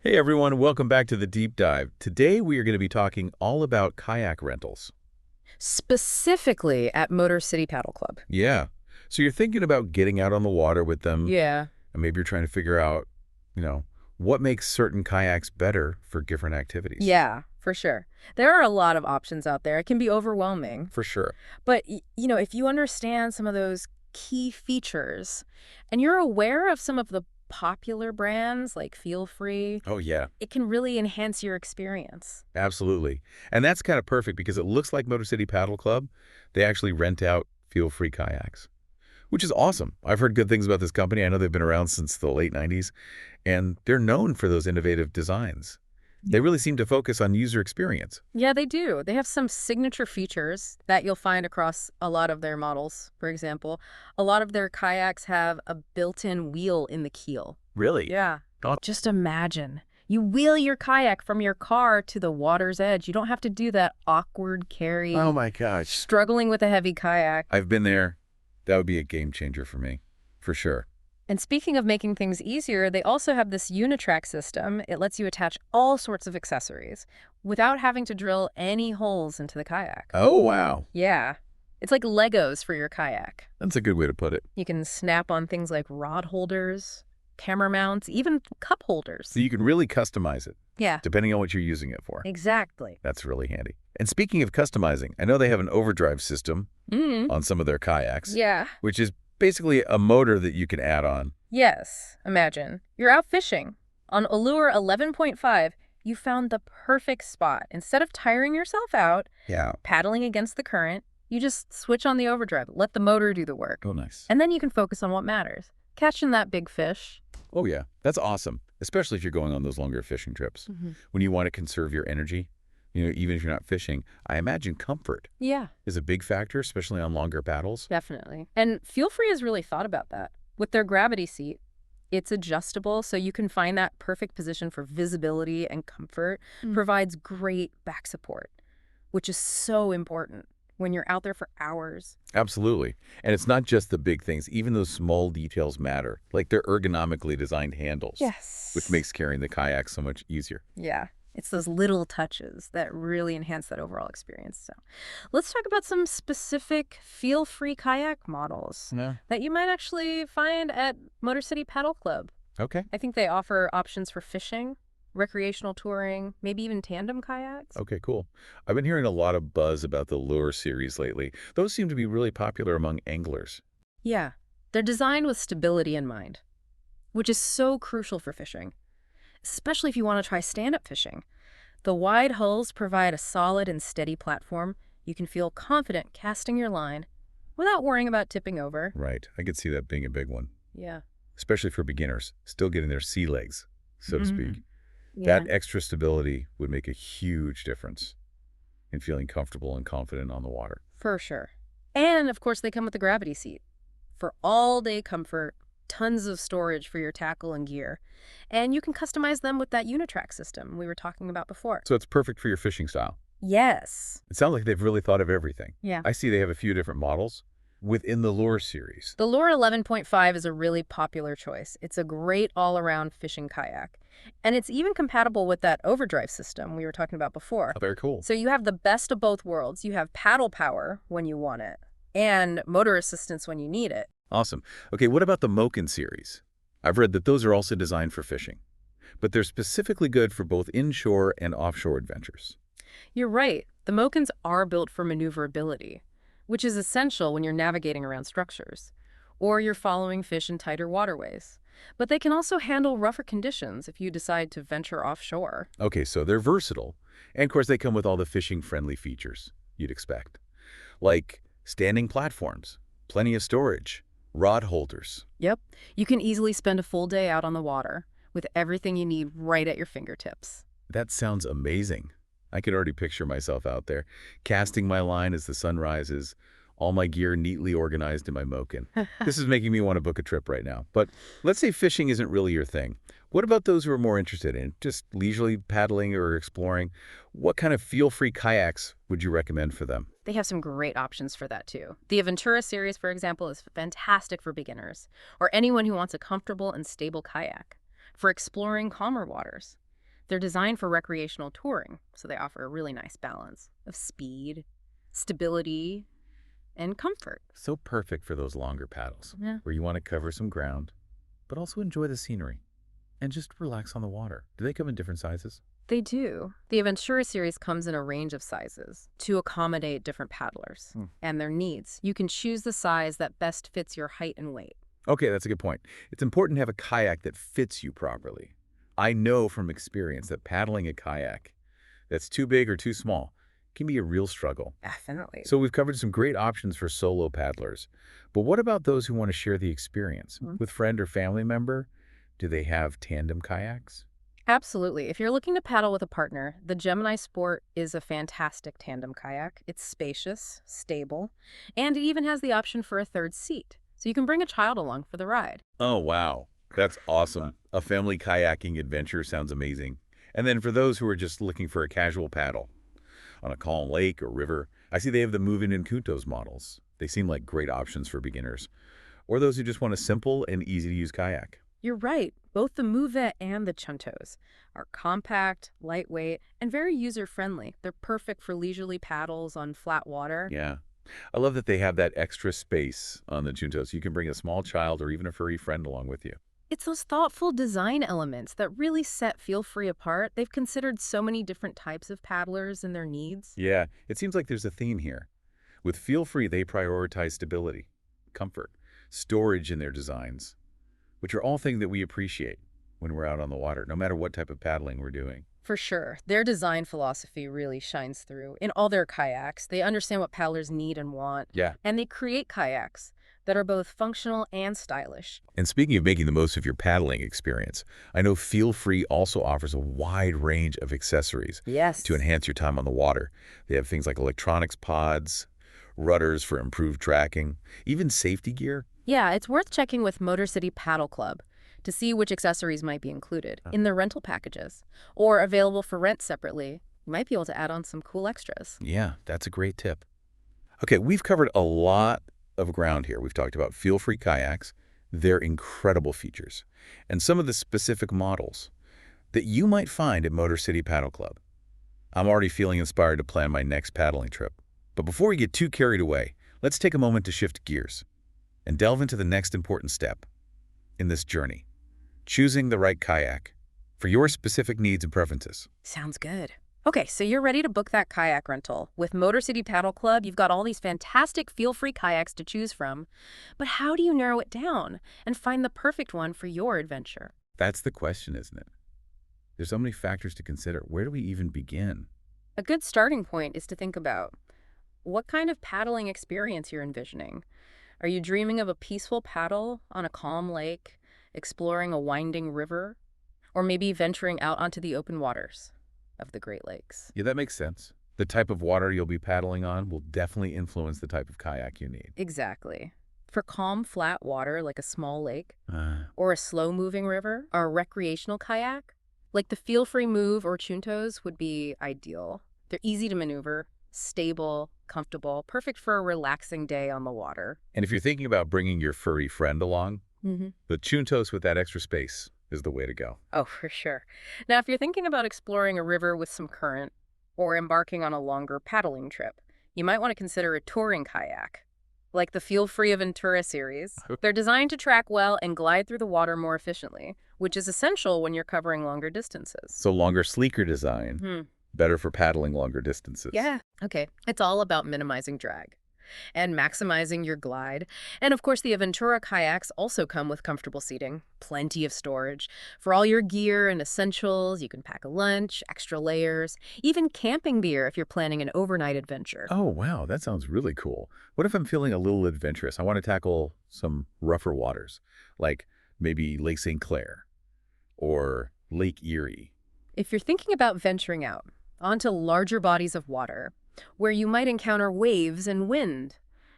Hey everyone, welcome back to the Deep Dive. Today we are going to be talking all about kayak rentals. Specifically at Motor City Paddle Club. Yeah. So you're thinking about getting out on the water with them, Yeah. and maybe you're trying to figure out, you know, what makes certain kayaks better for different activities. Yeah, for sure. There are a lot of options out there. It can be overwhelming. For sure. But, if you understand some of those key features and you're aware of some of the popular brands like Feelfree, Oh yeah, it can really enhance your experience. absolutely. And that's kind of perfect because it looks like Motor City Paddle Club, they actually rent out Feelfree Kayaks, which is awesome. I've heard good things about this company. I know they've been around since the late 90s, and they're known for those innovative designs. They really seem to focus on user experience. Yeah, they do. They have some signature features that you'll find across a lot of their models. For example, a lot of their kayaks have a built-in wheel in the keel. Really? Yeah. Oh, Just imagine. You wheel your kayak from your car to the water's edge. You don't have to do that awkward carry, oh my gosh. struggling with a heavy kayak. I've been there. That would be a game changer for me, for sure. And speaking of making things easier, they also have this unitrack system. It lets you attach all sorts of accessories without having to drill any holes into the kayak. Oh, wow. Yeah. It's like Legos for your kayak. That's a good way to put it. You can snap on things like rod holders, camera mounts, even cup holders. So you can really customize it, Yeah, depending on what you're using it for. exactly. That's really handy. And speaking of customizing, I know they have an overdrive system Mm. on some of their kayaks, Yeah. which is basically a motor that you can add on. Yes. Imagine. You're out fishing. On Allure 11.5, you found the perfect spot. Instead of tiring yourself out, Yeah. paddling against the current, you just switch on the overdrive, let the motor do the work. Oh, nice. And then you can focus on what matters. Catching that big fish. Oh, yeah. That's awesome, especially if you're going on those longer fishing trips. When you want to conserve your energy, even if you're not fishing, I imagine comfort Yeah. is a big factor, especially on longer paddles. Definitely. And Feelfree has really thought about that. With their gravity seat, it's adjustable so you can find that perfect position for visibility and comfort. Provides great back support, which is so important when you're out there for hours. Absolutely. And it's not just the big things. Even those small details matter, like their ergonomically designed handles, Yes. which makes carrying the kayak so much easier. Yeah. It's those little touches that really enhance that overall experience. So let's talk about some specific feel-free kayak models Yeah. that you might actually find at Motor City Paddle Club. Okay. I think they offer options for fishing, recreational touring, maybe even tandem kayaks. Okay, cool. I've been hearing a lot of buzz about the Lure series lately. Those seem to be really popular among anglers. Yeah, they're designed with stability in mind, which is so crucial for fishing, especially if you want to try stand-up fishing. The wide hulls provide a solid and steady platform. You can feel confident casting your line without worrying about tipping over. Right. I could see that being a big one, Yeah. especially for beginners, still getting their sea legs, so to speak. Yeah. That extra stability would make a huge difference in feeling comfortable and confident on the water. For sure. And of course, they come with a gravity seat for all-day comfort, tons of storage for your tackle and gear. And you can customize them with that unitrack system we were talking about before. So it's perfect for your fishing style. Yes. It sounds like they've really thought of everything. Yeah. I see they have a few different models within the Lure series. The Lure 11.5 is a really popular choice. It's a great all-around fishing kayak. And it's even compatible with that overdrive system we were talking about before. Oh, very cool. So you have the best of both worlds. You have paddle power when you want it and motor assistance when you need it. Awesome. Okay, what about the Moken series? I've read that those are also designed for fishing, but they're specifically good for both inshore and offshore adventures. You're right. The Mokens are built for maneuverability, which is essential when you're navigating around structures or you're following fish in tighter waterways. But they can also handle rougher conditions if you decide to venture offshore. Okay, so they're versatile. And of course, they come with all the fishing-friendly features you'd expect, like standing platforms, plenty of storage, rod holders. Yep. You can easily spend a full day out on the water with everything you need right at your fingertips. That sounds amazing. I could already picture myself out there, casting my line as the sun rises, all my gear neatly organized in my Moken. This is making me want to book a trip right now. But let's say fishing isn't really your thing. What about those who are more interested in just leisurely paddling or exploring? What kind of feel-free kayaks would you recommend for them? They have some great options for that too. The Aventura series, for example, is fantastic for beginners or anyone who wants a comfortable and stable kayak for exploring calmer waters. They're designed for recreational touring, so they offer a really nice balance of speed, stability, and comfort. So perfect for those longer paddles, Yeah. where you want to cover some ground, but also enjoy the scenery and just relax on the water. Do they come in different sizes? They do. The Aventura series comes in a range of sizes to accommodate different paddlers Hmm. and their needs. You can choose the size that best fits your height and weight. Okay, that's a good point. It's important to have a kayak that fits you properly. I know from experience that paddling a kayak that's too big or too small can be a real struggle. Definitely. So we've covered some great options for solo paddlers. But what about those who want to share the experience? With friend or family member? Do they have tandem kayaks? Absolutely. If you're looking to paddle with a partner, the Gemini Sport is a fantastic tandem kayak. It's spacious, stable, and it even has the option for a third seat. So you can bring a child along for the ride. Oh, wow. That's awesome. A family kayaking adventure sounds amazing. And then for those who are just looking for a casual paddle on a calm lake or river, I see they have the Move-in and Kuntos models. They seem like great options for beginners. Or those who just want a simple and easy-to-use kayak. You're right. Both the Move-It and the Chuntos are compact, lightweight, and very user-friendly. They're perfect for leisurely paddles on flat water. Yeah. I love that they have that extra space on the Juntos. You can bring a small child or even a furry friend along with you. It's those thoughtful design elements that really set Feelfree apart. They've considered so many different types of paddlers and their needs. Yeah, it seems like there's a theme here. With Feelfree, they prioritize stability, comfort, storage in their designs, which are all things that we appreciate when we're out on the water, no matter what type of paddling we're doing. For sure. Their design philosophy really shines through. In all their kayaks, they understand what paddlers need and want, Yeah. and they create kayaks that are both functional and stylish. And speaking of making the most of your paddling experience, I know Feelfree also offers a wide range of accessories Yes. to enhance your time on the water. They have things like electronics pods, rudders for improved tracking, even safety gear. Yeah, it's worth checking with Motor City Paddle Club to see which accessories might be included in the rental packages or available for rent separately. You might be able to add on some cool extras. Yeah, that's a great tip. Okay, we've covered a lot of ground here. We've talked about Feelfree Kayaks, their incredible features, and some of the specific models that you might find at Motor City Paddle Club. I'm already feeling inspired to plan my next paddling trip. But before we get too carried away, let's take a moment to shift gears and delve into the next important step in this journey, choosing the right kayak for your specific needs and preferences. Sounds good. Okay, so you're ready to book that kayak rental. With Motor City Paddle Club, you've got all these fantastic feel-free kayaks to choose from. But how do you narrow it down and find the perfect one for your adventure? That's the question, isn't it? There's so many factors to consider. Where do we even begin? A good starting point is to think about what kind of paddling experience you're envisioning. Are you dreaming of a peaceful paddle on a calm lake, exploring a winding river, or maybe venturing out onto the open waters of the Great Lakes? Yeah, that makes sense. The type of water you'll be paddling on will definitely influence the type of kayak you need. Exactly. For calm, flat water like a small lake, Uh, or a slow-moving river, or a recreational kayak, like the Feelfree Move or Chuntos would be ideal. They're easy to maneuver, stable, comfortable, perfect for a relaxing day on the water. and if you're thinking about bringing your furry friend along, the Chuntos with that extra space is the way to go. Oh, for sure. Now, if you're thinking about exploring a river with some current or embarking on a longer paddling trip, you might want to consider a touring kayak, like the Feelfree Aventura series. They're designed to track well and glide through the water more efficiently, which is essential when you're covering longer distances. So longer, sleeker design, better for paddling longer distances. Yeah. Okay. It's all about minimizing drag and maximizing your glide. And of course, the Aventura kayaks also come with comfortable seating, plenty of storage. For all your gear and essentials, you can pack a lunch, extra layers, even camping gear if you're planning an overnight adventure. Oh, wow, that sounds really cool. What if I'm feeling a little adventurous? I want to tackle some rougher waters, like maybe Lake St. Clair or Lake Erie. If you're thinking about venturing out onto larger bodies of water, where you might encounter waves and wind,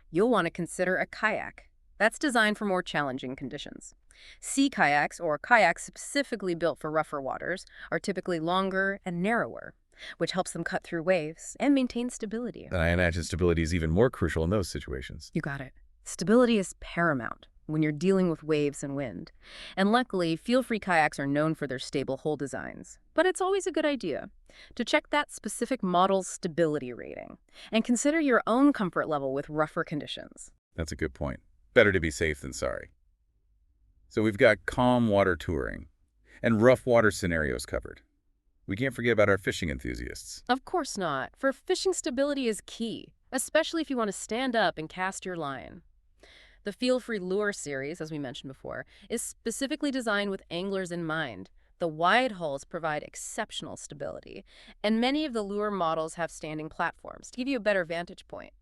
you'll want to consider a kayak. That's designed for more challenging conditions. Sea kayaks, or kayaks specifically built for rougher waters, are typically longer and narrower, which helps them cut through waves and maintain stability. And I imagine stability is even more crucial in those situations. You got it. Stability is paramount when you're dealing with waves and wind. And luckily, Feelfree kayaks are known for their stable hull designs. But it's always a good idea to check that specific model's stability rating and consider your own comfort level with rougher conditions. That's a good point. Better to be safe than sorry. So we've got calm water touring and rough water scenarios covered. We can't forget about our fishing enthusiasts. Of course not, for fishing stability is key, especially if you want to stand up and cast your line. The Feelfree Lure series, as we mentioned before, is specifically designed with anglers in mind. The wide hulls provide exceptional stability, and many of the lure models have standing platforms to give you a better vantage point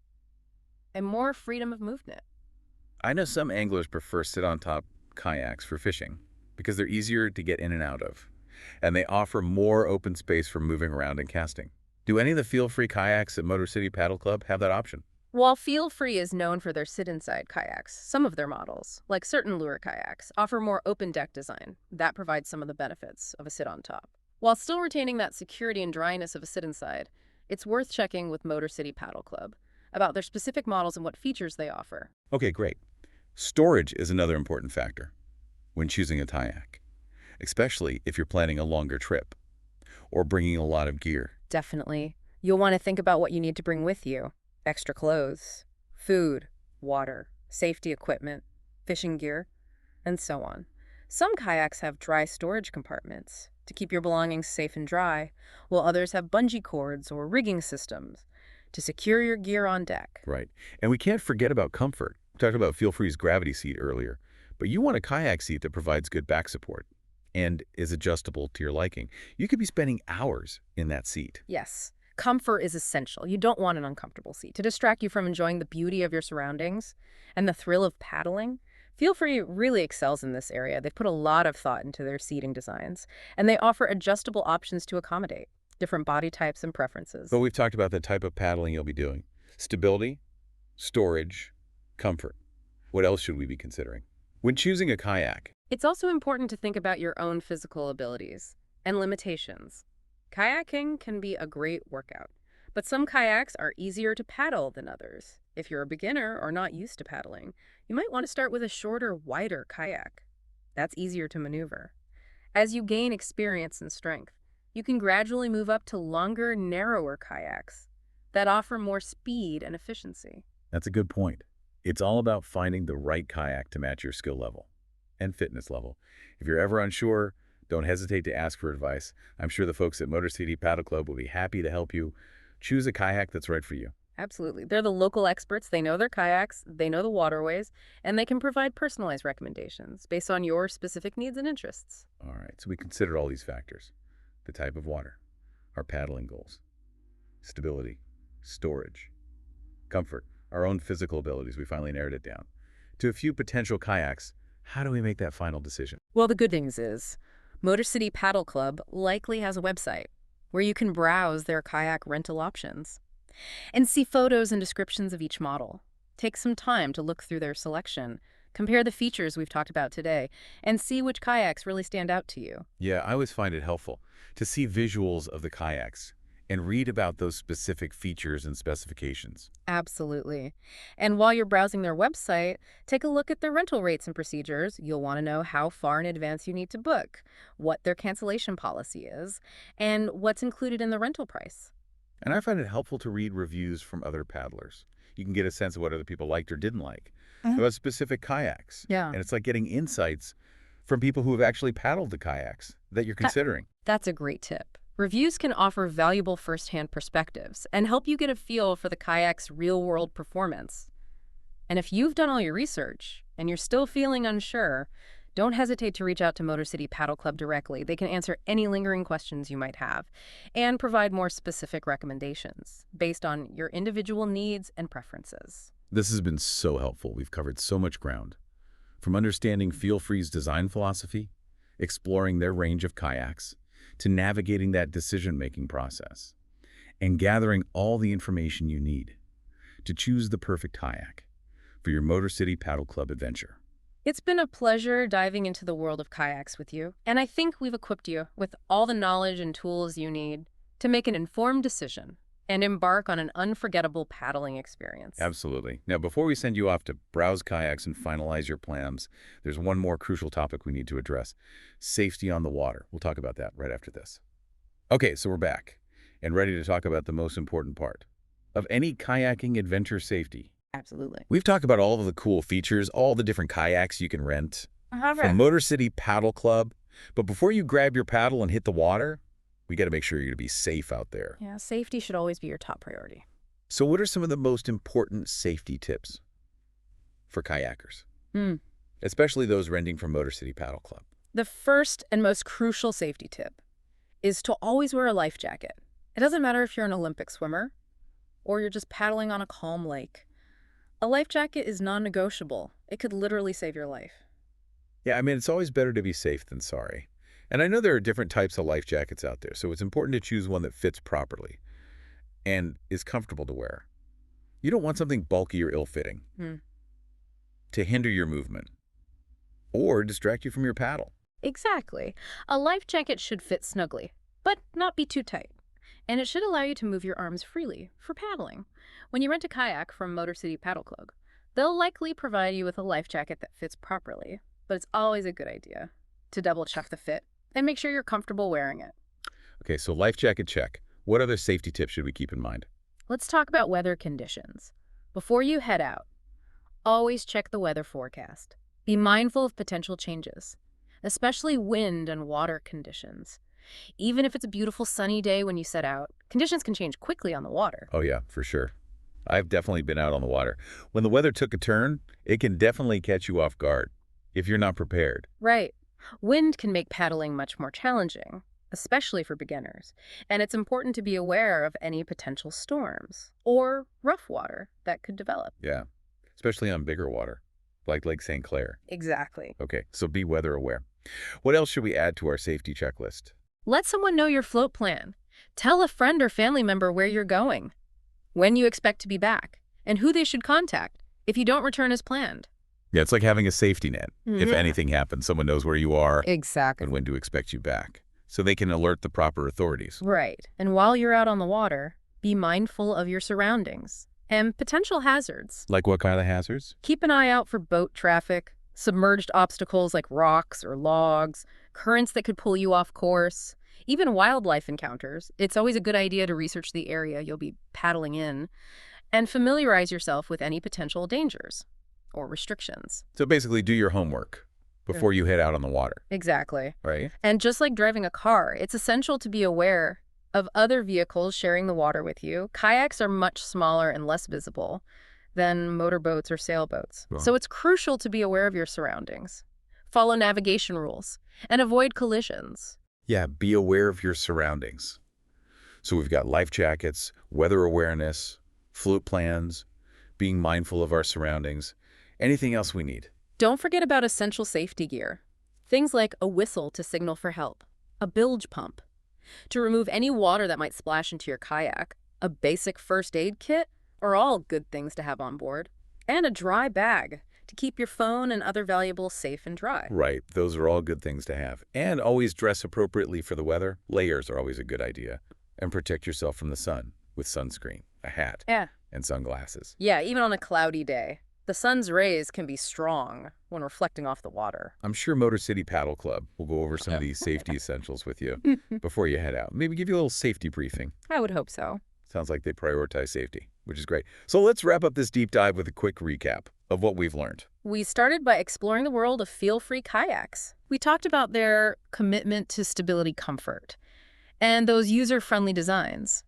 and more freedom of movement. I know some anglers prefer sit-on-top kayaks for fishing because they're easier to get in and out of, and they offer more open space for moving around and casting. Do any of the Feel-Free Kayaks at Motor City Paddle Club have that option? While Feelfree is known for their sit-inside kayaks, some of their models, like certain lure kayaks, offer more open deck design. That provides some of the benefits of a sit-on-top. While still retaining that security and dryness of a sit-inside, it's worth checking with Motor City Paddle Club about their specific models and what features they offer. Okay, great. Storage is another important factor when choosing a kayak, especially if you're planning a longer trip or bringing a lot of gear. Definitely. You'll want to think about what you need to bring with you. Extra clothes, food, water, safety equipment, fishing gear, and so on. Some kayaks have dry storage compartments to keep your belongings safe and dry, while others have bungee cords or rigging systems to secure your gear on deck. Right. And we can't forget about comfort. We talked about Feelfree's gravity seat earlier, but you want a kayak seat that provides good back support and is adjustable to your liking. You could be spending hours in that seat. Yes, comfort is essential. You don't want an uncomfortable seat to distract you from enjoying the beauty of your surroundings and the thrill of paddling. Feelfree really excels in this area. They've put a lot of thought into their seating designs, and they offer adjustable options to accommodate different body types and preferences. But we've talked about the type of paddling you'll be doing. Stability, storage, comfort. What else should we be considering? When choosing a kayak, It's also important to think about your own physical abilities and limitations. Kayaking can be a great workout, but some kayaks are easier to paddle than others. If you're a beginner or not used to paddling, you might want to start with a shorter, wider kayak. That's easier to maneuver. As you gain experience and strength, you can gradually move up to longer, narrower kayaks that offer more speed and efficiency. that's a good point. It's all about finding the right kayak to match your skill level and fitness level. If you're ever unsure, don't hesitate to ask for advice. I'm sure the folks at Motor City Paddle Club will be happy to help you choose a kayak that's right for you. Absolutely. They're the local experts. They know their kayaks, they know the waterways, and they can provide personalized recommendations based on your specific needs and interests. All right, so we considered all these factors: the type of water, our paddling goals, stability, storage, comfort, our own physical abilities. We finally narrowed it down to a few potential kayaks. How do we make that final decision? Well, the good news is, Motor City Paddle Club likely has a website where you can browse their kayak rental options and see photos and descriptions of each model. Take some time to look through their selection, compare the features we've talked about today, and see which kayaks really stand out to you. Yeah, I always find it helpful to see visuals of the kayaks and read about those specific features and specifications. Absolutely. And while you're browsing their website, take a look at their rental rates and procedures. You'll want to know how far in advance you need to book, what their cancellation policy is, and what's included in the rental price. And I find it helpful to read reviews from other paddlers. You can get a sense of what other people liked or didn't like about specific kayaks. Yeah. And it's like getting insights from people who have actually paddled the kayaks that you're considering. That's a great tip. Reviews can offer valuable firsthand perspectives and help you get a feel for the kayak's real-world performance. And if you've done all your research and you're still feeling unsure, don't hesitate to reach out to Motor City Paddle Club directly. They can answer any lingering questions you might have and provide more specific recommendations based on your individual needs and preferences. This has been so helpful. We've covered so much ground. From understanding Feelfree's design philosophy, exploring their range of kayaks, to navigating that decision-making process, and gathering all the information you need to choose the perfect kayak for your Motor City Paddle Club adventure. It's been a pleasure diving into the world of kayaks with you, and I think we've equipped you with all the knowledge and tools you need to make an informed decision and embark on an unforgettable paddling experience. Absolutely. Now, before we send you off to browse kayaks and finalize your plans, there's one more crucial topic we need to address: safety on the water. We'll talk about that right after this. Okay, so we're back and ready to talk about the most important part of any kayaking adventure: safety. Absolutely. We've talked about all of the cool features, all the different kayaks you can rent, from However, Motor City Paddle Club. But before you grab your paddle and hit the water, we got to make sure you're going to be safe out there. yeah, safety should always be your top priority. So what are some of the most important safety tips for kayakers, Hmm. especially those renting from Motor City Paddle Club? The first and most crucial safety tip is to always wear a life jacket. It doesn't matter if you're an Olympic swimmer or you're just paddling on a calm lake. A life jacket is non-negotiable. It could literally save your life. Yeah, I mean, it's always better to be safe than sorry. And I know there are different types of life jackets out there, so it's important to choose one that fits properly and is comfortable to wear. You don't want something bulky or ill-fitting Hmm. to hinder your movement or distract you from your paddle. Exactly. A life jacket should fit snugly, but not be too tight. And it should allow you to move your arms freely for paddling. When you rent a kayak from Motor City Paddle Club, they'll likely provide you with a life jacket that fits properly, but it's always a good idea to double check the fit and make sure you're comfortable wearing it. Okay, so life jacket check. What other safety tips should we keep in mind? Let's talk about weather conditions. Before you head out, always check the weather forecast. Be mindful of potential changes, especially wind and water conditions. Even if it's a beautiful sunny day when you set out, conditions can change quickly on the water. Oh yeah, for sure. I've definitely been out on the water. When the weather took a turn, it can definitely catch you off guard if you're not prepared. Right. Wind can make paddling much more challenging, especially for beginners. And it's important to be aware of any potential storms or rough water that could develop. Yeah, especially on bigger water, like Lake St. Clair. Exactly. Okay, so be weather aware. What else should we add to our safety checklist? Let someone know your float plan. Tell a friend or family member where you're going, when you expect to be back, and who they should contact if you don't return as planned. Yeah, it's like having a safety net. If Yeah. anything happens, someone knows where you are Exactly. and when to expect you back, so they can alert the proper authorities. Right. And while you're out on the water, be mindful of your surroundings and potential hazards. Like what kind of hazards? Keep an eye out for boat traffic, submerged obstacles like rocks or logs, currents that could pull you off course, even wildlife encounters. It's always a good idea to research the area you'll be paddling in and familiarize yourself with any potential dangers or restrictions. So basically, do your homework before you head out on the water, Exactly. right? And just like driving a car, it's essential to be aware of other vehicles sharing the water with you. Kayaks are much smaller and less visible than motorboats or sailboats. Wow. So it's crucial to be aware of your surroundings, follow navigation rules, and avoid collisions. Yeah, be aware of your surroundings. So we've got life jackets, weather awareness, float plans, being mindful of our surroundings. Anything else we need? Don't forget about essential safety gear. Things like a whistle to signal for help, a bilge pump to remove any water that might splash into your kayak, a basic first aid kit are all good things to have on board, and a dry bag to keep your phone and other valuables safe and dry. Right, those are all good things to have. And always dress appropriately for the weather. Layers are always a good idea. And protect yourself from the sun with sunscreen, a hat, Yeah. and sunglasses. Yeah, even on a cloudy day, the sun's rays can be strong when reflecting off the water. I'm sure Motor City Paddle Club will go over some of these safety essentials with you before you head out. Maybe give you a little safety briefing. I would hope so. Sounds like they prioritize safety, which is great. So let's wrap up this deep dive with a quick recap of what we've learned. We started by exploring the world of Feelfree Kayaks. We talked about their commitment to stability comfort and those user-friendly designs.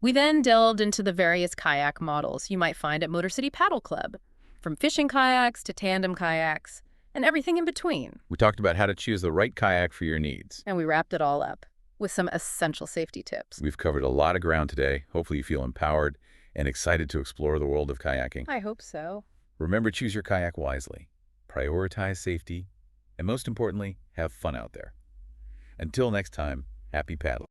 We then delved into the various kayak models you might find at Motor City Paddle Club, from fishing kayaks to tandem kayaks, and everything in between. We talked about how to choose the right kayak for your needs. And we wrapped it all up with some essential safety tips. We've covered a lot of ground today. Hopefully you feel empowered and excited to explore the world of kayaking. I hope so. Remember, choose your kayak wisely, prioritize safety, and most importantly, have fun out there. Until next time, happy paddling.